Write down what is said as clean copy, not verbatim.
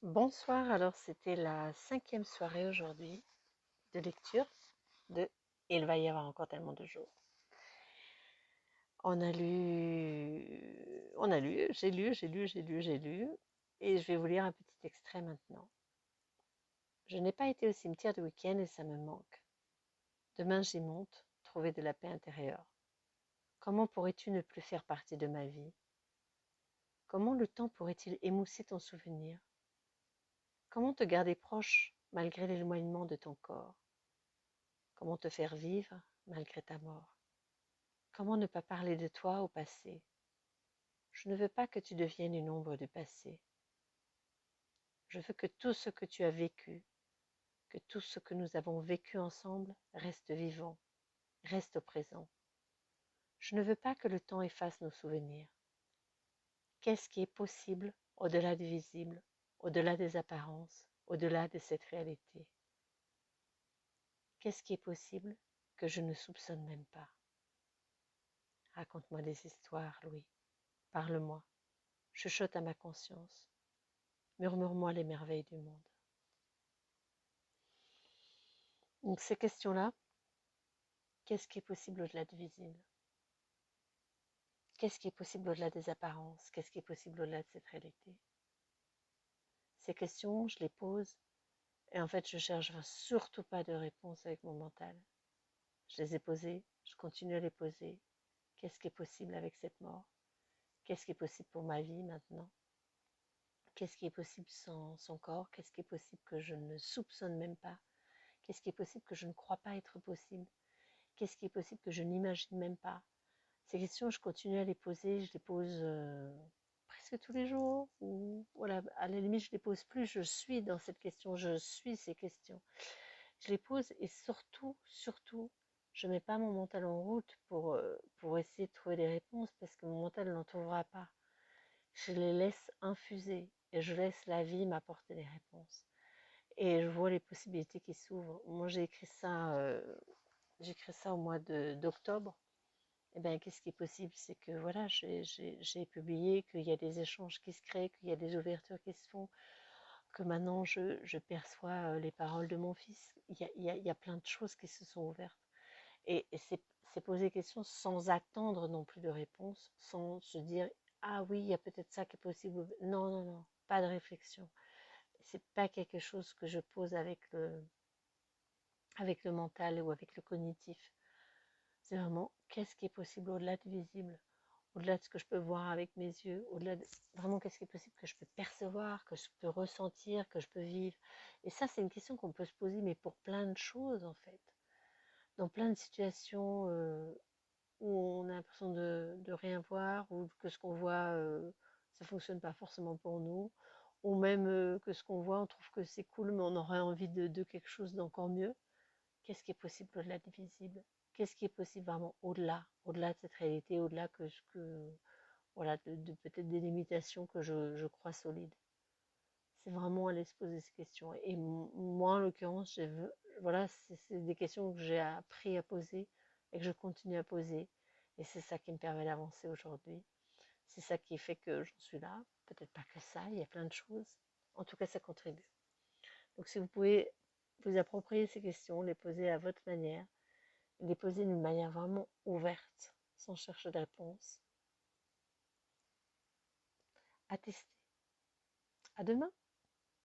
Bonsoir, alors c'était la 5e soirée aujourd'hui de lecture de Et il va y avoir encore tellement de jours. On a lu, j'ai lu, et je vais vous lire un petit extrait maintenant. Je n'ai pas été au cimetière de week-end et ça me manque. Demain j'y monte, trouver de la paix intérieure. Comment pourrais-tu ne plus faire partie de ma vie? Comment le temps pourrait-il émousser ton souvenir? Comment te garder proche malgré l'éloignement de ton corps? Comment te faire vivre malgré ta mort? Comment ne pas parler de toi au passé? Je ne veux pas que tu deviennes une ombre du passé. Je veux que tout ce que tu as vécu, que tout ce que nous avons vécu ensemble reste vivant, reste au présent. Je ne veux pas que le temps efface nos souvenirs. Qu'est-ce qui est possible au-delà du visible, au-delà des apparences, au-delà de cette réalité? Qu'est-ce qui est possible que je ne soupçonne même pas? Raconte-moi des histoires, Louis. Parle-moi. Chuchote à ma conscience. Murmure-moi les merveilles du monde. Donc ces questions-là, qu'est-ce qui est possible au-delà du visible? Qu'est-ce qui est possible au-delà des apparences? Qu'est-ce qui est possible au-delà de cette réalité? Ces questions, je les pose et en fait, je cherche surtout pas de réponse avec mon mental. Je les ai posées, je continue à les poser. Qu'est-ce qui est possible avec cette mort? Qu'est-ce qui est possible pour ma vie maintenant? Qu'est-ce qui est possible sans son corps? Qu'est-ce qui est possible que je ne soupçonne même pas? Qu'est-ce qui est possible que je ne crois pas être possible? Qu'est-ce qui est possible que je n'imagine même pas? Ces questions, je continue à les poser, je les pose presque tous les jours, ou voilà, à la limite, je les pose plus, je suis dans cette question, je suis ces questions. Je les pose et surtout, je mets pas mon mental en route pour essayer de trouver des réponses parce que mon mental n'en trouvera pas. Je les laisse infuser et je laisse la vie m'apporter des réponses. Et je vois les possibilités qui s'ouvrent. Moi, j'ai écrit ça au mois d'octobre. Eh bien, qu'est-ce qui est possible? C'est que voilà, j'ai publié qu'il y a des échanges qui se créent, qu'il y a des ouvertures qui se font, que maintenant je perçois les paroles de mon fils. Il y a plein de choses qui se sont ouvertes. Et c'est poser des questions sans attendre non plus de réponse, sans se dire ah oui, il y a peut-être ça qui est possible. Non, non, non, pas de réflexion. C'est pas quelque chose que je pose avec le mental ou avec le cognitif. C'est vraiment qu'est-ce qui est possible au-delà du visible, au-delà de ce que je peux voir avec mes yeux, au-delà de vraiment qu'est-ce qui est possible que je peux percevoir, que je peux ressentir, que je peux vivre. Et ça, c'est une question qu'on peut se poser, mais pour plein de choses en fait. Dans plein de situations où on a l'impression de rien voir, ou que ce qu'on voit, ça fonctionne pas forcément pour nous, ou même que ce qu'on voit, on trouve que c'est cool, mais on aurait envie de quelque chose d'encore mieux. Qu'est-ce qui est possible au-delà du visible? Qu'est-ce qui est possible vraiment au-delà de cette réalité, au-delà voilà, de peut-être des limitations que je crois solides. C'est vraiment aller se poser ces questions. Et moi, en l'occurrence, voilà, c'est des questions que j'ai appris à poser et que je continue à poser. Et c'est ça qui me permet d'avancer aujourd'hui. C'est ça qui fait que j'en suis là. Peut-être pas que ça, il y a plein de choses. En tout cas, ça contribue. Donc, si vous pouvez vous approprier ces questions, les poser à votre manière, les poser d'une manière vraiment ouverte, sans chercher de réponse, à tester. À demain!